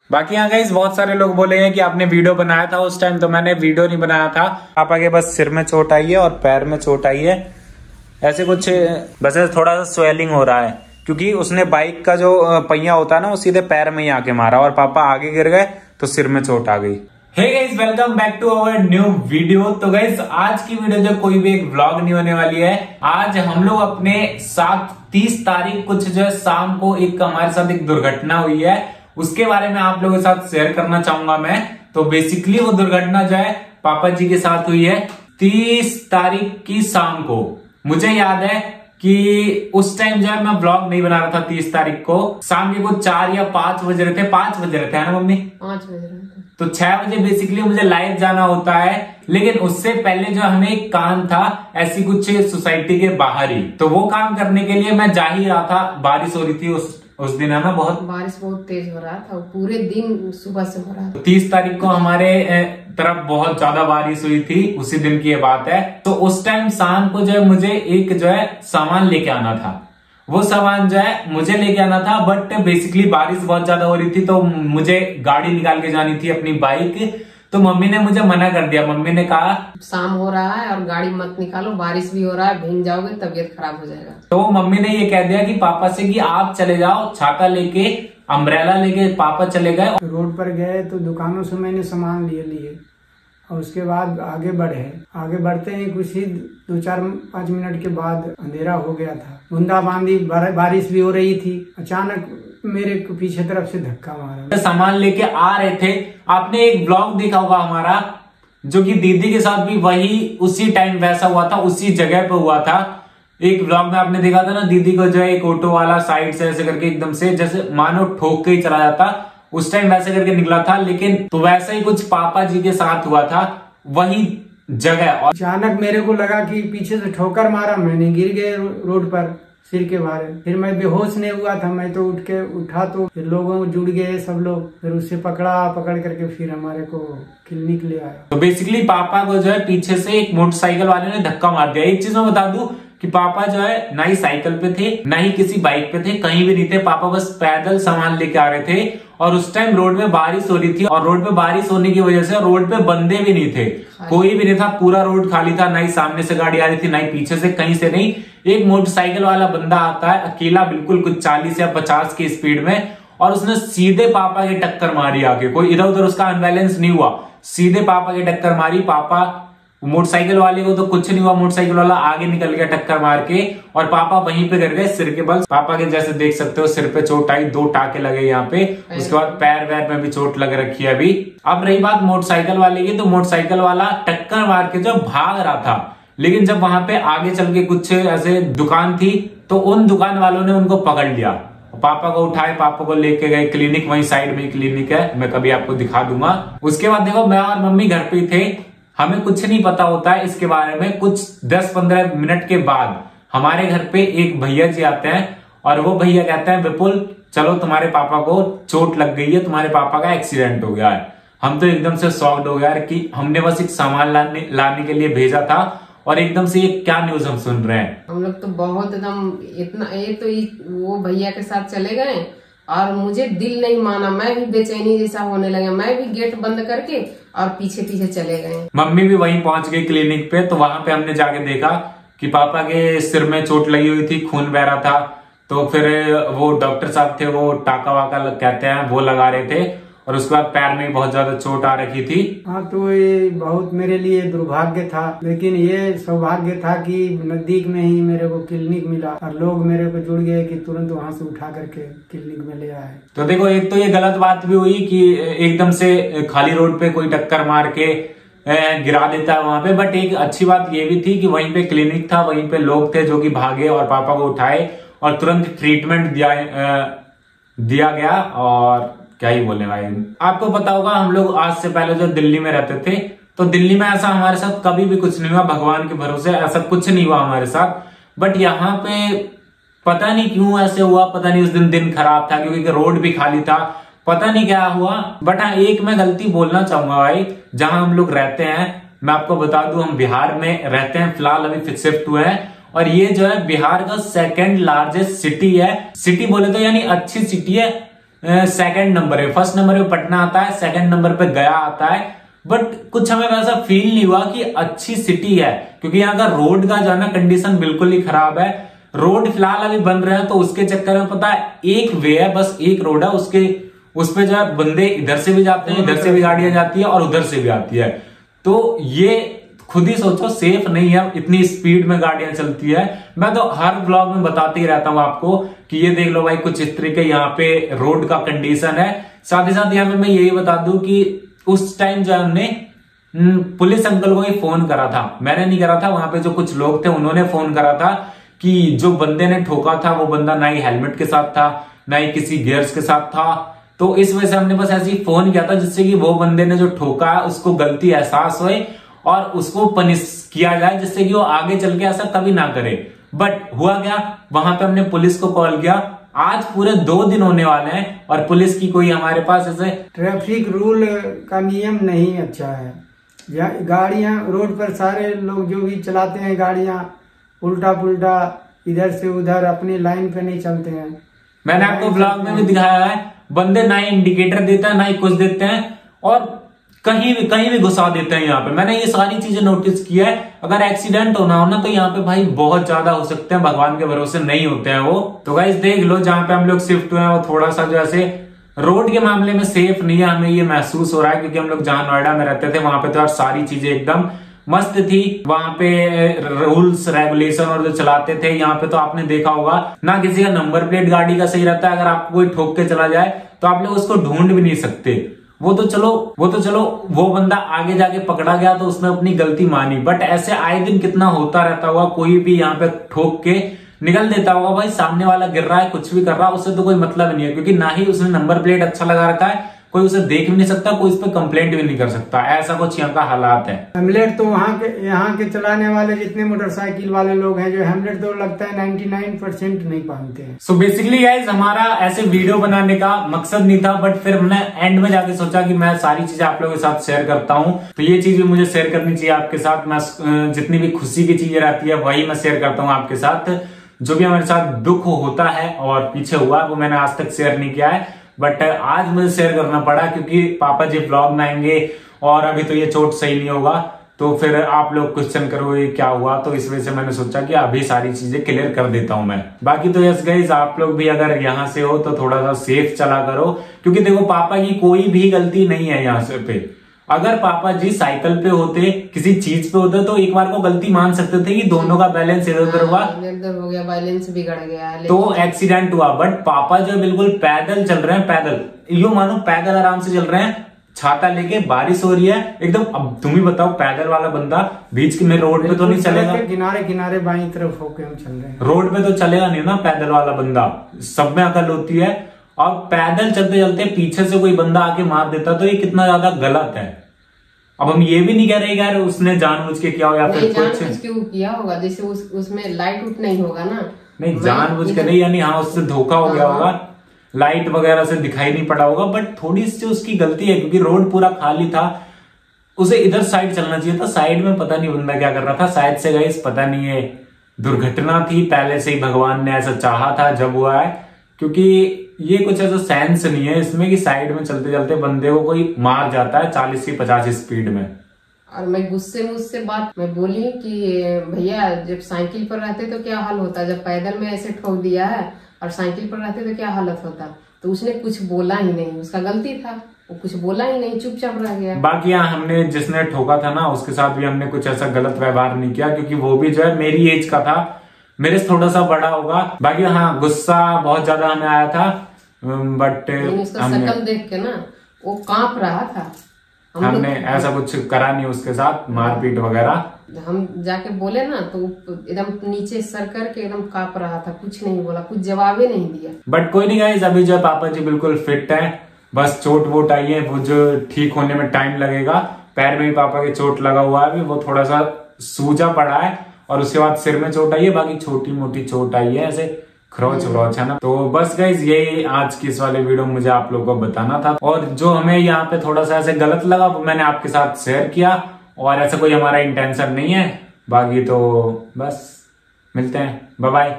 बाकी यहाँ गाइस बहुत सारे लोग बोले हैं कि आपने वीडियो बनाया था उस टाइम, तो मैंने वीडियो नहीं बनाया था। पापा के बस सिर में चोट आई है और पैर में चोट आई है, ऐसे कुछ बस थोड़ा सा स्वेलिंग हो रहा है, क्योंकि उसने बाइक का जो पहिया होता है ना वो सीधे पैर में ही आके मारा और पापा आगे गिर गए तो सिर में चोट आ गई। Hey guys, welcome back to our new video. तो गाइस आज की वीडियो जो कोई भी एक व्लॉग नहीं होने वाली है। आज हम लोग अपने 30 तारीख कुछ जो है शाम को एक हमारे साथ एक दुर्घटना हुई है, उसके बारे में आप लोगों के साथ शेयर करना चाहूंगा मैं। तो बेसिकली वो दुर्घटना जो है पापा जी के साथ हुई है 30 तारीख की शाम को। मुझे याद है कि उस टाइम जो है मैं ब्लॉग नहीं बना रहा था 30 तारीख को, शाम के कुछ 4 या 5 बज रहे थे, 5 बज रहे थे है ना मम्मी? 5 बज रहे थे। तो 6 बजे बेसिकली मुझे लाइव जाना होता है, लेकिन उससे पहले जो हमें एक काम था ऐसी कुछ सोसाइटी के बाहर ही, तो वो काम करने के लिए मैं जा ही रहा था। बारिश हो रही थी उस दिन है ना, बहुत बारिश बहुत तेज हो रहा था, पूरे दिन सुबह से हो रहा था। 30 तारीख को हमारे तरफ बहुत ज्यादा बारिश हुई थी, उसी दिन की ये बात है। तो उस टाइम शाम को जो है मुझे एक जो है सामान लेके आना था, वो सामान जो है मुझे लेके आना था, बट बेसिकली बारिश बहुत ज्यादा हो रही थी तो मुझे गाड़ी निकाल के जानी थी अपनी बाइक। तो मम्मी ने मुझे मना कर दिया, मम्मी ने कहा शाम हो रहा है और गाड़ी मत निकालो, बारिश भी हो रहा है, भीग जाओगे तबीयत खराब हो जाएगा। तो मम्मी ने ये कह दिया कि पापा से कि आप चले जाओ, छाता लेके अम्ब्रेला लेके पापा चले गए। रोड पर गए तो दुकानों से मैंने सामान लिए और उसके बाद आगे बढ़ते ही कुछ ही 2-4-5 मिनट के बाद अंधेरा हो गया था। बूंदाबांदी बारिश भी हो रही थी। अचानक मेरे को पीछे तरफ से धक्का मारा। सामान लेके आ रहे थे, आपने एक ब्लॉग देखा होगा हमारा, जो कि दीदी के साथ भी वही उसी टाइम वैसा हुआ था, उसी जगह पे हुआ था। एक ब्लॉग में आपने देखा था ना, दीदी को जो है एक ऑटो वाला साइड से ऐसे करके एकदम से जैसे मानो ठोक के ही चला जाता, उस टाइम वैसे करके निकला था। लेकिन तो वैसा ही कुछ पापा जी के साथ हुआ था वही जगह। और अचानक मेरे को लगा कि पीछे से ठोकर मारा, मैंने गिर गए रोड पर सिर के भारे। फिर मैं बेहोश नहीं हुआ था, मैं तो उठा तो फिर लोगों जुड़ गए सब लोग, फिर उससे पकड़ करके फिर हमारे को क्लिनिक ले आया। तो बेसिकली पापा को जो है पीछे से एक मोटरसाइकिल वाले ने धक्का मार दिया। एक चीज मैं बता दूं कि पापा जो है ना ही साइकिल पे थे ना ही किसी बाइक पे थे, कहीं भी नहीं थे। पापा बस पैदल सामान लेके आ रहे थे और उस टाइम रोड में बारिश हो रही थी, और रोड पे बारिश होने की वजह से रोड पे बंदे भी नहीं थे, कोई भी नहीं था, पूरा रोड खाली था। ना ही सामने से गाड़ी आ रही थी ना ही पीछे से, कहीं से नहीं। एक मोटरसाइकिल वाला बंदा आता है अकेला, बिल्कुल कुछ 40 या 50 की स्पीड में, और उसने सीधे पापा की टक्कर मारी आके। कोई इधर उधर उसका अनबैलेंस नहीं हुआ, सीधे पापा की टक्कर मारी। पापा मोटरसाइकिल वाले को तो कुछ नहीं हुआ, मोटरसाइकिल वाला आगे निकल गया टक्कर मार के, और पापा वहीं पे गिर गए सिर के बल। पापा के जैसे देख सकते हो सिर पे चोट आई, 2 टाके लगे यहाँ पे, उसके बाद पैर वैर में भी चोट लग रखी है अभी। अब रही बात मोटरसाइकिल वाले की, तो मोटरसाइकिल वाला टक्कर मार के जो भाग रहा था, लेकिन जब वहां पे आगे चल के कुछ ऐसे दुकान थी तो उन दुकान वालों ने उनको पकड़ लिया, पापा को उठाए, पापा को लेके गए क्लिनिक, वहीं साइड में क्लिनिक है, मैं कभी आपको दिखा दूंगा। उसके बाद देखो मैं और मम्मी घर पे थे, हमें कुछ नहीं पता होता है इसके बारे में। कुछ 10-15 मिनट के बाद हमारे घर पे एक भैया जी आते हैं और वो भैया कहते हैं विपुल चलो तुम्हारे पापा को चोट लग गई है, तुम्हारे पापा का एक्सीडेंट हो गया है। हम तो एकदम से शॉक्ड हो गया कि हमने बस एक सामान लाने के लिए भेजा था और एकदम से ये क्या न्यूज हम सुन रहे हैं। हम लोग तो बहुत एकदम इतना वो भैया के साथ चले गए और मुझे दिल नहीं माना, मैं भी बेचैनी जैसा होने लगा, मैं भी गेट बंद करके और पीछे पीछे चले गए। मम्मी भी वहीं पहुंच गई क्लिनिक पे, तो वहां पे हमने जाके देखा कि पापा के सिर में चोट लगी हुई थी, खून बह रहा था। तो फिर वो डॉक्टर साहब थे, वो टाका वाका कहते हैं वो लगा रहे थे, और उसके बाद पैर में बहुत ज्यादा चोट आ रखी थी। हाँ, तो ये बहुत मेरे लिए दुर्भाग्य था, लेकिन ये सौभाग्य था कि नजदीक में ही मेरे को क्लिनिक मिला और लोग मेरे को जुड़ गए कि तुरंत वहां से उठा करके क्लिनिक में ले आए। तो देखो एक तो ये गलत बात भी हुई कि एकदम से खाली रोड पे कोई टक्कर मार के गिरा देता है वहां पे, बट एक अच्छी बात ये भी थी कि वहीं पे क्लिनिक था, वहीं पे लोग थे जो कि भागे और पापा को उठाए और तुरंत ट्रीटमेंट दिया गया। और क्या ही बोले भाई, आपको पता होगा हम लोग आज से पहले जो दिल्ली में रहते थे, तो दिल्ली में ऐसा हमारे साथ कभी भी कुछ नहीं हुआ, भगवान के भरोसे ऐसा कुछ नहीं हुआ हमारे साथ। बट यहाँ पे पता नहीं क्यों ऐसे हुआ, पता नहीं उस दिन खराब था क्योंकि रोड भी खाली था, पता नहीं क्या हुआ। बट हाँ, एक मैं गलती बोलना चाहूंगा भाई, जहां हम लोग रहते हैं, मैं आपको बता दूं हम बिहार में रहते हैं, फिलहाल अभी शिफ्ट हुए हैं, और ये जो है बिहार का 2nd लार्जेस्ट सिटी है। सिटी बोले तो यानी अच्छी सिटी है, सेकंड नंबर है, फर्स्ट नंबर पे पटना आता है, सेकंड नंबर पे गया आता है। बट कुछ हमें वैसा फील नहीं हुआ कि अच्छी सिटी है, क्योंकि यहाँ का रोड का जो है ना कंडीशन बिल्कुल ही खराब है। रोड फिलहाल अभी बन रहे हैं तो उसके चक्कर में पता है एक वे है, बस एक रोड है, उस पे जो है बंदे इधर से भी जाते हैं, इधर से भी गाड़ियां जाती है और उधर से भी आती है। तो ये खुद ही सोचो सेफ नहीं है, इतनी स्पीड में गाड़ियां चलती है। मैं तो हर ब्लॉग में बताते ही रहता हूं आपको कि ये देख लो भाई कुछ इस तरीके यहाँ पे रोड का कंडीशन है। साथ ही साथ यहाँ पे मैं यही बता दूं कि उस टाइम जो हमने पुलिस अंकल को ही फोन करा था, मैंने नहीं करा था, वहां पे जो कुछ लोग थे उन्होंने फोन करा था कि जो बंदे ने ठोका था वो बंदा ना ही हेलमेट के साथ था, ना ही किसी गियर्स के साथ था। तो इस वजह से हमने बस ऐसे ही फोन किया था जिससे कि वो बंदे ने जो ठोका है उसको गलती एहसास होए और उसको पनिश किया जाए, जिससे कि वो आगे चल के ऐसा कभी ना करे। बट हुआ क्या, वहां पे हमने पुलिस को कॉल किया, आज पूरे 2 दिन होने वाले हैं और पुलिस की कोई हमारे पास ऐसे ट्रैफिक रूल का नियम नहीं अच्छा है। गाड़ियां रोड पर सारे लोग जो भी चलाते हैं गाड़ियां उल्टा पुल्टा इधर से उधर अपनी लाइन पे नहीं चलते हैं। मैंने आपको ब्लॉग में भी दिखाया है, बंदे ना ही इंडिकेटर देते हैं ना ही कुछ देते हैं और कहीं भी घुसा देते हैं यहाँ पे। मैंने ये सारी चीजें नोटिस किया है। अगर एक्सीडेंट होना हो ना तो यहाँ पे भाई बहुत ज्यादा हो सकते हैं, भगवान के भरोसे नहीं होते हैं वो। तो गाइस देख लो जहाँ पे हम लोग शिफ्ट हुए हैं वो थोड़ा सा जो ऐसे रोड के मामले में सेफ नहीं है, हमें ये महसूस हो रहा है, क्योंकि हम लोग जहां नोएडा में रहते थे वहां पे तो यार सारी चीजें एकदम मस्त थी। वहां पे रूल्स रेगुलेशन और जो चलाते थे, यहाँ पे तो आपने देखा होगा ना किसी का नंबर प्लेट गाड़ी का सही रहता है, अगर आपको कोई ठोक के चला जाए तो आप लोग उसको ढूंढ भी नहीं सकते। वो तो चलो वो बंदा आगे जाके पकड़ा गया तो उसने अपनी गलती मानी, बट ऐसे आए दिन कितना होता रहता होगा, कोई भी यहाँ पे ठोक के निकल देता होगा। भाई सामने वाला गिर रहा है कुछ भी कर रहा है उससे तो कोई मतलब नहीं है, क्योंकि ना ही उसने नंबर प्लेट अच्छा लगा रखा है, कोई उसे देख भी नहीं सकता, कोई इस पे कंप्लेंट भी नहीं कर सकता। ऐसा कुछ यहाँ का हालात है। हेमलेट तो यहाँ के चलाने वाले जितने मोटरसाइकिल वाले लोग हैं जो हेमलेट तो लगता है 99% नहीं पहनते हैं। सो बेसिकली गाइस हमारा ऐसे वीडियो बनाने का मकसद नहीं था, बट फिर हमने एंड में जाके सोचा कि मैं सारी चीजें आप लोगों के साथ शेयर करता हूँ, तो ये चीज भी मुझे शेयर करनी चाहिए आपके साथ। मैं जितनी भी खुशी की चीजें रहती है वही मैं शेयर करता हूँ आपके साथ। जो भी हमारे साथ दुख होता है और पीछे हुआ वो मैंने आज तक शेयर नहीं किया है, बट आज मुझे शेयर करना पड़ा क्योंकि पापा जी ब्लॉग में आएंगे और अभी तो ये चोट सही नहीं होगा, तो फिर आप लोग क्वेश्चन करोगे क्या हुआ, तो इस वजह से मैंने सोचा कि अभी सारी चीजें क्लियर कर देता हूं मैं। बाकी तो यस गाइस आप लोग भी अगर यहाँ से हो तो थोड़ा सा सेफ चला करो, क्योंकि देखो पापा की कोई भी गलती नहीं है यहाँ से पे। अगर पापा जी साइकिल पे होते, किसी चीज पे होते, तो एक बार को गलती मान सकते थे कि दोनों का बैलेंस इधर उधर हुआ, इधर हो गया, बैलेंस बिगड़ गया, तो एक्सीडेंट हुआ। बट पापा जो बिल्कुल पैदल चल रहे हैं, पैदल यूं मानो पैदल आराम से चल रहे हैं, छाता लेके, बारिश हो रही है एकदम। अब तुम ही बताओ पैदल वाला बंदा बीच में रोड पे तो नहीं चलेगा, किनारे किनारे बाईं तरफ होके हम चल रहे हैं, रोड पे तो चलेगा नहीं ना पैदल वाला बंदा। सब में अकल होती है, और पैदल चलते चलते पीछे से कोई बंदा आके मार देता तो ये कितना ज्यादा गलत है। अब हम ये भी नहीं कह रहे यार उसने जानबूझ के किया हो या फिर जानबूझ के किया होगा, जैसे उसमें लाइट उठ नहीं होगा ना, नहीं जानबूझ के नहीं, यानी हाँ उससे धोखा हो गया होगा, लाइट वगैरह से दिखाई नहीं पड़ा होगा, बट थोड़ी सी उसकी गलती है क्योंकि रोड पूरा खाली था, उसे इधर साइड चलना चाहिए था। साइड में पता नहीं बंदा क्या कर रहा था, शायद से गाइस पता नहीं है दुर्घटना थी, पहले से ही भगवान ने ऐसा चाहा था जब हुआ है, क्योंकि ये कुछ ऐसा सेंस नहीं है इसमें कि साइड में चलते चलते बंदे को कोई मार जाता है 40 से 50 स्पीड में। और मैं गुस्से में उससे बात मैं बोली कि भैया जब साइकिल पर रहते तो क्या हाल होता, जब पैदल में ऐसे ठोक दिया है और साइकिल पर रहते तो क्या हालत होता। तो उसने कुछ बोला ही नहीं, उसका गलती था, वो कुछ बोला ही नहीं, चुपचाप रह गया। बाकी हमने जिसने ठोका था ना उसके साथ भी हमने कुछ ऐसा गलत व्यवहार नहीं किया, क्योंकि वो भी जो है मेरी एज का था, मेरे से थोड़ा सा बड़ा होगा। बाकी हाँ गुस्सा बहुत ज्यादा हमें आया था, बट उसका शक्ल देख के ना वो कांप रहा था। हमने ऐसा कुछ करा नहीं उसके साथ मारपीट वगैरह। हम जाके बोले ना तो एकदम नीचे सर करके एकदम कांप रहा था, कुछ नहीं बोला, कुछ जवाब ही नहीं दिया। बट कोई नहीं गाइस, अभी जो पापा जी बिल्कुल फिट है, बस चोट वोट आई है, वो जो ठीक होने में टाइम लगेगा। पैर में भी पापा के चोट लगा हुआ है, अभी वो थोड़ा सा सूजा पड़ा है, और उसके बाद सिर में चोट आई है, बाकी छोटी मोटी चोट आई है ऐसे खरोच वरोच है ना। तो बस गाइज यही आज की इस वाले वीडियो मुझे आप लोगों को बताना था, और जो हमें यहाँ पे थोड़ा सा ऐसे गलत लगा वो मैंने आपके साथ शेयर किया, और ऐसा कोई हमारा इंटेंशन नहीं है। बाकी तो बस मिलते हैं, बाय बाय।